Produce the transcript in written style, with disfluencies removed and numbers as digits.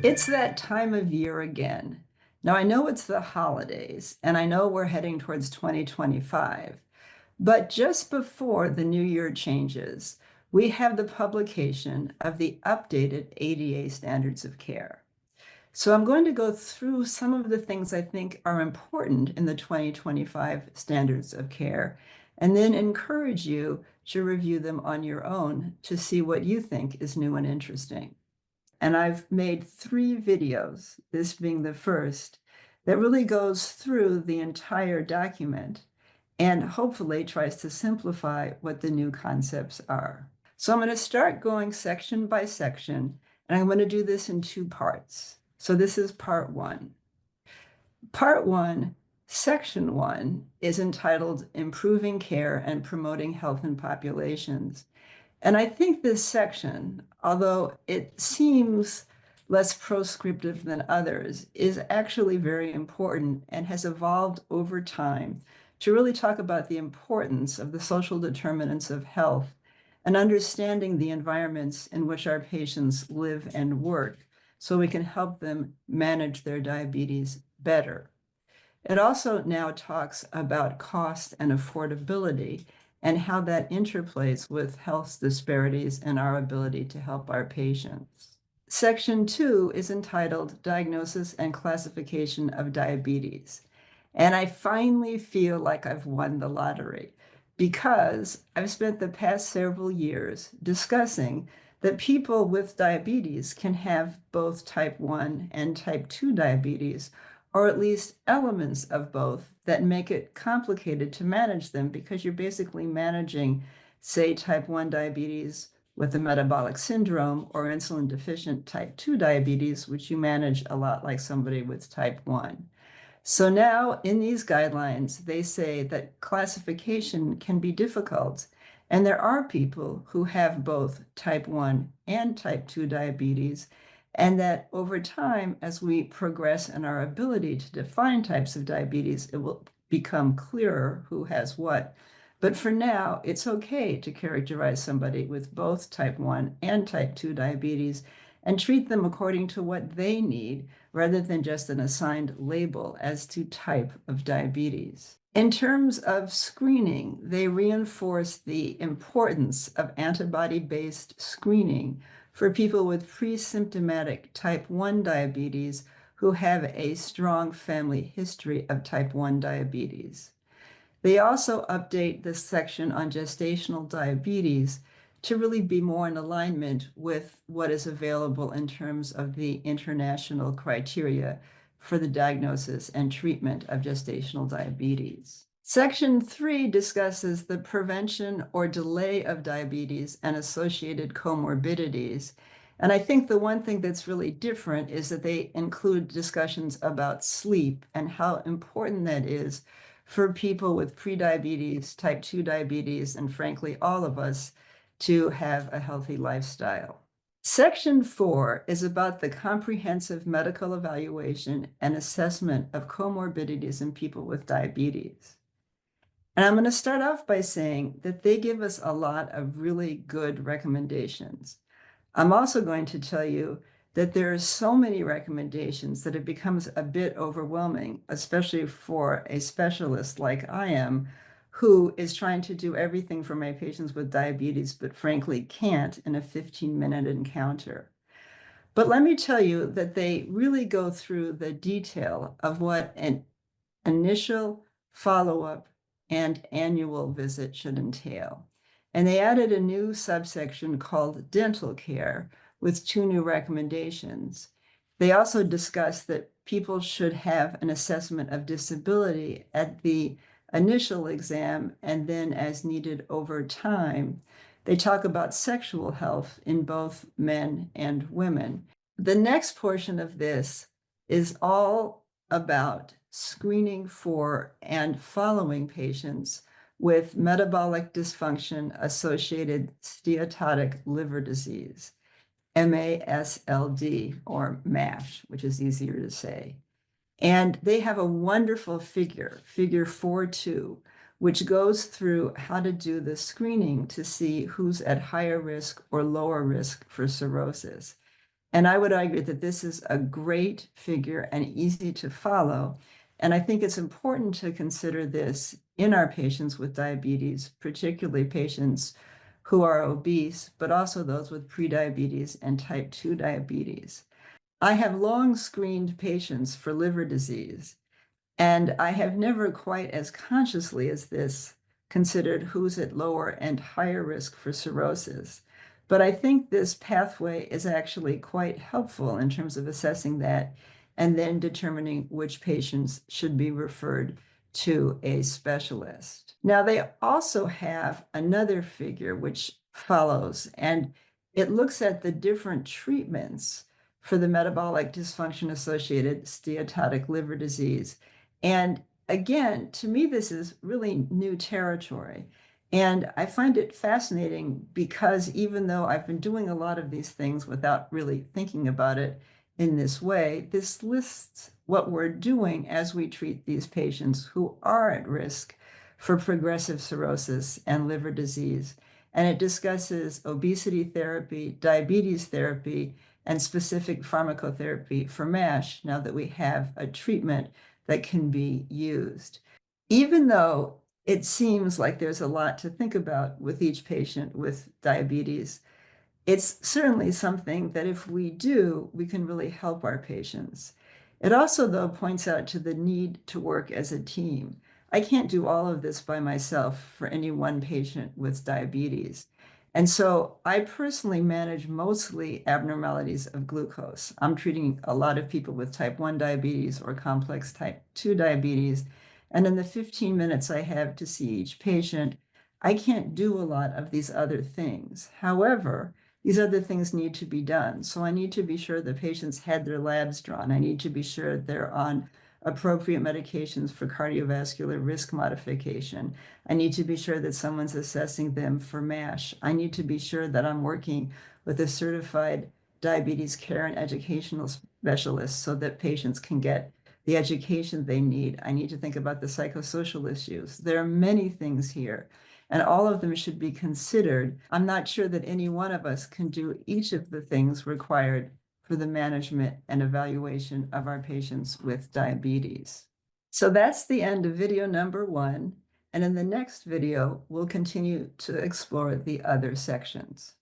It's that time of year again. Now, I know it's the holidays, and I know we're heading towards 2025, but just before the new year changes, we have the publication of the updated ADA standards of care. So I'm going to go through some of the things I think are important in the 2025 standards of care, and then encourage you to review them on your own to see what you think is new and interesting. And I've made 3 videos, this being the first, that really goes through the entire document and hopefully tries to simplify what the new concepts are. So I'm going to start going section by section, and I'm going to do this in 2 parts. So this is part 1. Part 1, section 1, is entitled Improving Care and Promoting Health in Populations. And I think this section, although it seems less prescriptive than others, is actually very important and has evolved over time to really talk about the importance of the social determinants of health and understanding the environments in which our patients live and work so we can help them manage their diabetes better. It also now talks about cost and affordability and how that interplays with health disparities and our ability to help our patients. Section 2 is entitled Diagnosis and Classification of Diabetes. And I finally feel like I've won the lottery because I've spent the past several years discussing that people with diabetes can have both type 1 and type 2 diabetes, or at least elements of both that make it complicated to manage them because you're basically managing, say, type 1 diabetes with a metabolic syndrome or insulin deficient type 2 diabetes, which you manage a lot like somebody with type 1. So now in these guidelines, they say that classification can be difficult. And there are people who have both type 1 and type 2 diabetes, and that over time, as we progress in our ability to define types of diabetes, it will become clearer who has what. But for now, it's okay to characterize somebody with both type 1 and type 2 diabetes and treat them according to what they need, rather than just an assigned label as to type of diabetes. In terms of screening, they reinforce the importance of antibody-based screening for people with pre-symptomatic type 1 diabetes who have a strong family history of type 1 diabetes. They also update this section on gestational diabetes to really be more in alignment with what is available in terms of the international criteria for the diagnosis and treatment of gestational diabetes. Section 3 discusses the prevention or delay of diabetes and associated comorbidities. And I think the one thing that's really different is that they include discussions about sleep and how important that is for people with prediabetes, type 2 diabetes, and frankly, all of us to have a healthy lifestyle. Section 4 is about the comprehensive medical evaluation and assessment of comorbidities in people with diabetes. And I'm going to start off by saying that they give us a lot of really good recommendations. I'm also going to tell you that there are so many recommendations that it becomes a bit overwhelming, especially for a specialist like I am, who is trying to do everything for my patients with diabetes, but frankly can't in a 15-minute encounter. But let me tell you that they really go through the detail of what an initial, follow-up, and annual visit should entail. And they added a new subsection called dental care with 2 new recommendations. They also discussed that people should have an assessment of disability at the initial exam and then as needed over time. They talk about sexual health in both men and women. The next portion of this is all about screening for and following patients with metabolic dysfunction associated steatotic liver disease, MASLD, or MASH, which is easier to say. And they have a wonderful figure 4.2, which goes through how to do the screening to see who's at higher risk or lower risk for cirrhosis. And I would argue that this is a great figure and easy to follow. And I think it's important to consider this in our patients with diabetes, particularly patients who are obese, but also those with prediabetes and type 2 diabetes. I have long screened patients for liver disease, and I have never quite as consciously as this considered who's at lower and higher risk for cirrhosis. But I think this pathway is actually quite helpful in terms of assessing that and then determining which patients should be referred to a specialist. Now, they also have another figure which follows, and it looks at the different treatments for the metabolic dysfunction associated steatotic liver disease. And again, to me, this is really new territory. And I find it fascinating because even though I've been doing a lot of these things without really thinking about it in this way, this lists what we're doing as we treat these patients who are at risk for progressive cirrhosis and liver disease. And it discusses obesity therapy, diabetes therapy, and specific pharmacotherapy for MASH now that we have a treatment that can be used. Even though it seems like there's a lot to think about with each patient with diabetes, it's certainly something that if we do, we can really help our patients. It also, though, points out to the need to work as a team. I can't do all of this by myself for any one patient with diabetes. And so I personally manage mostly abnormalities of glucose. I'm treating a lot of people with type 1 diabetes or complex type 2 diabetes. And in the 15 minutes I have to see each patient, I can't do a lot of these other things. However, these other things need to be done. So I need to be sure the patients had their labs drawn. I need to be sure they're on appropriate medications for cardiovascular risk modification. I need to be sure that someone's assessing them for MASH. I need to be sure that I'm working with a certified diabetes care and educational specialist so that patients can get the education they need. I need to think about the psychosocial issues. There are many things here, and all of them should be considered. I'm not sure that any one of us can do each of the things required for the management and evaluation of our patients with diabetes. So that's the end of video number 1. And in the next video, we'll continue to explore the other sections.